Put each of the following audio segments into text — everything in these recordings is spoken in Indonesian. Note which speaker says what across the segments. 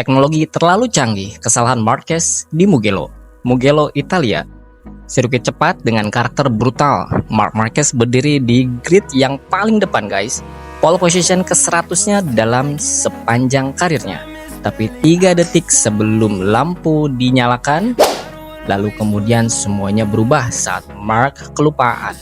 Speaker 1: Teknologi terlalu canggih, kesalahan Marquez di Mugello. Mugello, Italia. Sirkuit cepat dengan karakter brutal. Marc Marquez berdiri di grid yang paling depan, guys. Pole position ke-100-nya dalam sepanjang karirnya. Tapi 3 detik sebelum lampu dinyalakan, lalu kemudian semuanya berubah saat Marc kelupaan.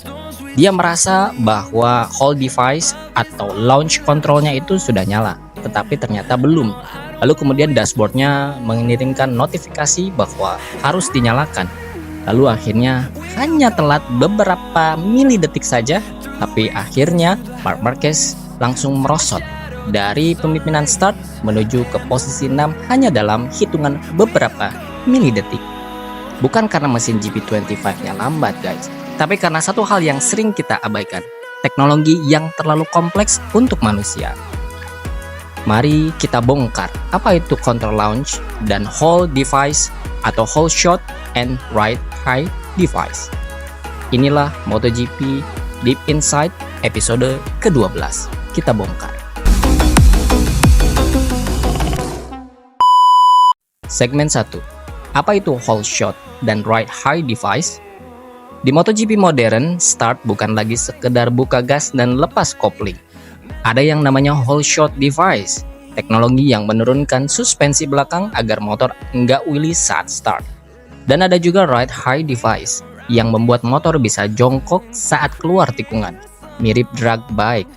Speaker 1: Dia merasa bahwa hold device atau launch controlnya itu sudah nyala, tetapi ternyata belum. Lalu kemudian dashboardnya mengirimkan notifikasi bahwa harus dinyalakan. Lalu akhirnya hanya telat beberapa milidetik saja, tapi akhirnya Marc Marquez langsung merosot dari pemimpinan start menuju ke posisi 6 hanya dalam hitungan beberapa milidetik. Bukan karena mesin GP25-nya lambat, guys, tapi karena satu hal yang sering kita abaikan, teknologi yang terlalu kompleks untuk manusia. Mari kita bongkar apa itu control launch dan hold device atau hold shot and ride high device. Inilah MotoGP Deep Insight episode ke-12. Kita bongkar. Segmen 1. Apa itu hold shot dan ride high device? Di MotoGP modern, start bukan lagi sekedar buka gas dan lepas kopling. Ada yang namanya hold shot device, teknologi yang menurunkan suspensi belakang agar motor nggak wheelie saat start. Dan ada juga ride high device, yang membuat motor bisa jongkok saat keluar tikungan, mirip drag bike.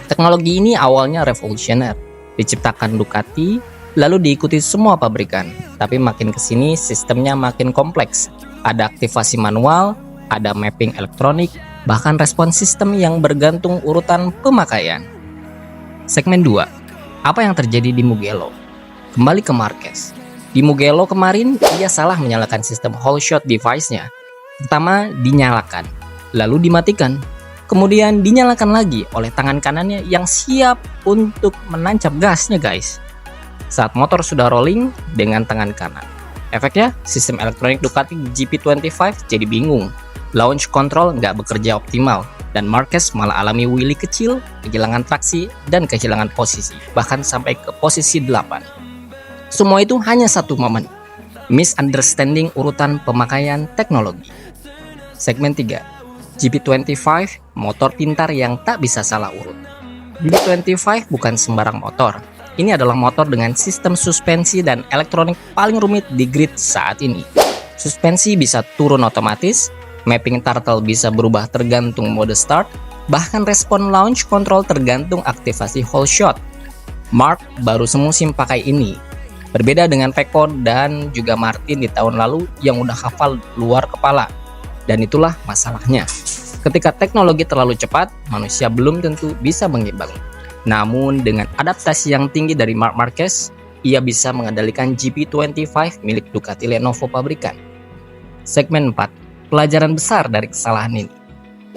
Speaker 1: Teknologi ini awalnya revolusioner, diciptakan Ducati, lalu diikuti semua pabrikan. Tapi makin kesini sistemnya makin kompleks, ada aktivasi manual, ada mapping elektronik, bahkan respon sistem yang bergantung urutan pemakaian. Segmen 2. Apa yang terjadi di Mugello? Kembali ke Marquez. Di Mugello kemarin, ia salah menyalakan sistem hold shot device-nya. Pertama, dinyalakan, lalu dimatikan. Kemudian dinyalakan lagi oleh tangan kanannya yang siap untuk menancap gasnya, guys. Saat motor sudah rolling dengan tangan kanan. Efeknya, sistem elektronik Ducati GP25 jadi bingung. Launch control nggak bekerja optimal, dan Marquez malah alami wheelie kecil, kehilangan traksi, dan kehilangan posisi, bahkan sampai ke posisi 8. Semua itu hanya satu momen, misunderstanding urutan pemakaian teknologi. Segmen 3. GP25, motor pintar yang tak bisa salah urut. GP25 bukan sembarang motor. Ini adalah motor dengan sistem suspensi dan elektronik paling rumit di grid saat ini. Suspensi bisa turun otomatis, mapping turtle bisa berubah tergantung mode start, bahkan respon launch control tergantung aktivasi hold shot. Marc baru semusim pakai ini. Berbeda dengan Pecco dan juga Martin di tahun lalu yang udah hafal luar kepala. Dan itulah masalahnya. Ketika teknologi terlalu cepat, manusia belum tentu bisa mengimbangi. Namun dengan adaptasi yang tinggi dari Marc Marquez, ia bisa mengendalikan GP25 milik Ducati Lenovo pabrikan. Segmen 4. Pelajaran besar dari kesalahan ini.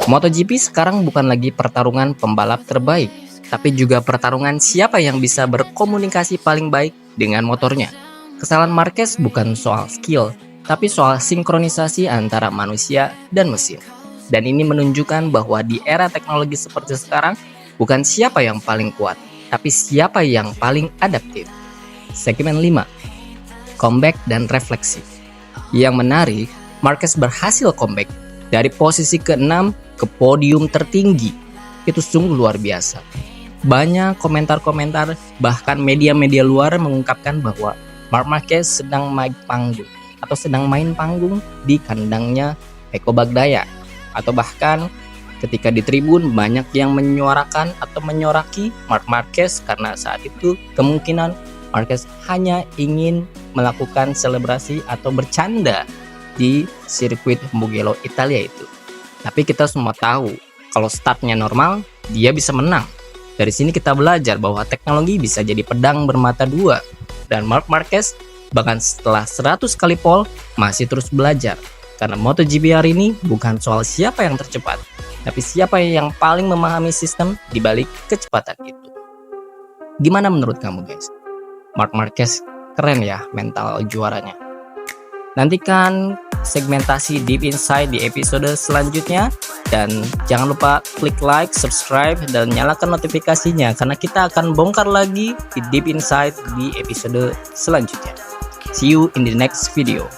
Speaker 1: MotoGP sekarang bukan lagi pertarungan pembalap terbaik, tapi juga pertarungan siapa yang bisa berkomunikasi paling baik dengan motornya. Kesalahan Marquez bukan soal skill, tapi soal sinkronisasi antara manusia dan mesin. Dan ini menunjukkan bahwa di era teknologi seperti sekarang, bukan siapa yang paling kuat, tapi siapa yang paling adaptif. Segmen 5. Comeback dan refleksi. Yang menarik, Marquez berhasil comeback dari posisi ke-6 ke podium tertinggi. Itu sungguh luar biasa. Banyak komentar-komentar, bahkan media-media luar mengungkapkan bahwa Marc Marquez sedang main panggung di kandangnya Pecco Bagnaia. Atau bahkan ketika di tribun banyak yang menyuarakan atau menyoraki Marc Marquez karena saat itu kemungkinan Marquez hanya ingin melakukan selebrasi atau bercanda di sirkuit Mugello Italia itu. Tapi kita semua tahu kalau startnya normal, dia bisa menang. Dari sini kita belajar bahwa teknologi bisa jadi pedang bermata dua. Dan Marc Marquez bahkan setelah 100 kali pole masih terus belajar. Karena MotoGP hari ini bukan soal siapa yang tercepat, tapi siapa yang paling memahami sistem di balik kecepatan itu. Gimana menurut kamu, guys? Marc Marquez keren ya mental juaranya. Nantikan segmentasi Deep Insight di episode selanjutnya. Dan jangan lupa klik like, subscribe, dan nyalakan notifikasinya karena kita akan bongkar lagi di Deep Insight di episode selanjutnya. See you in the next video.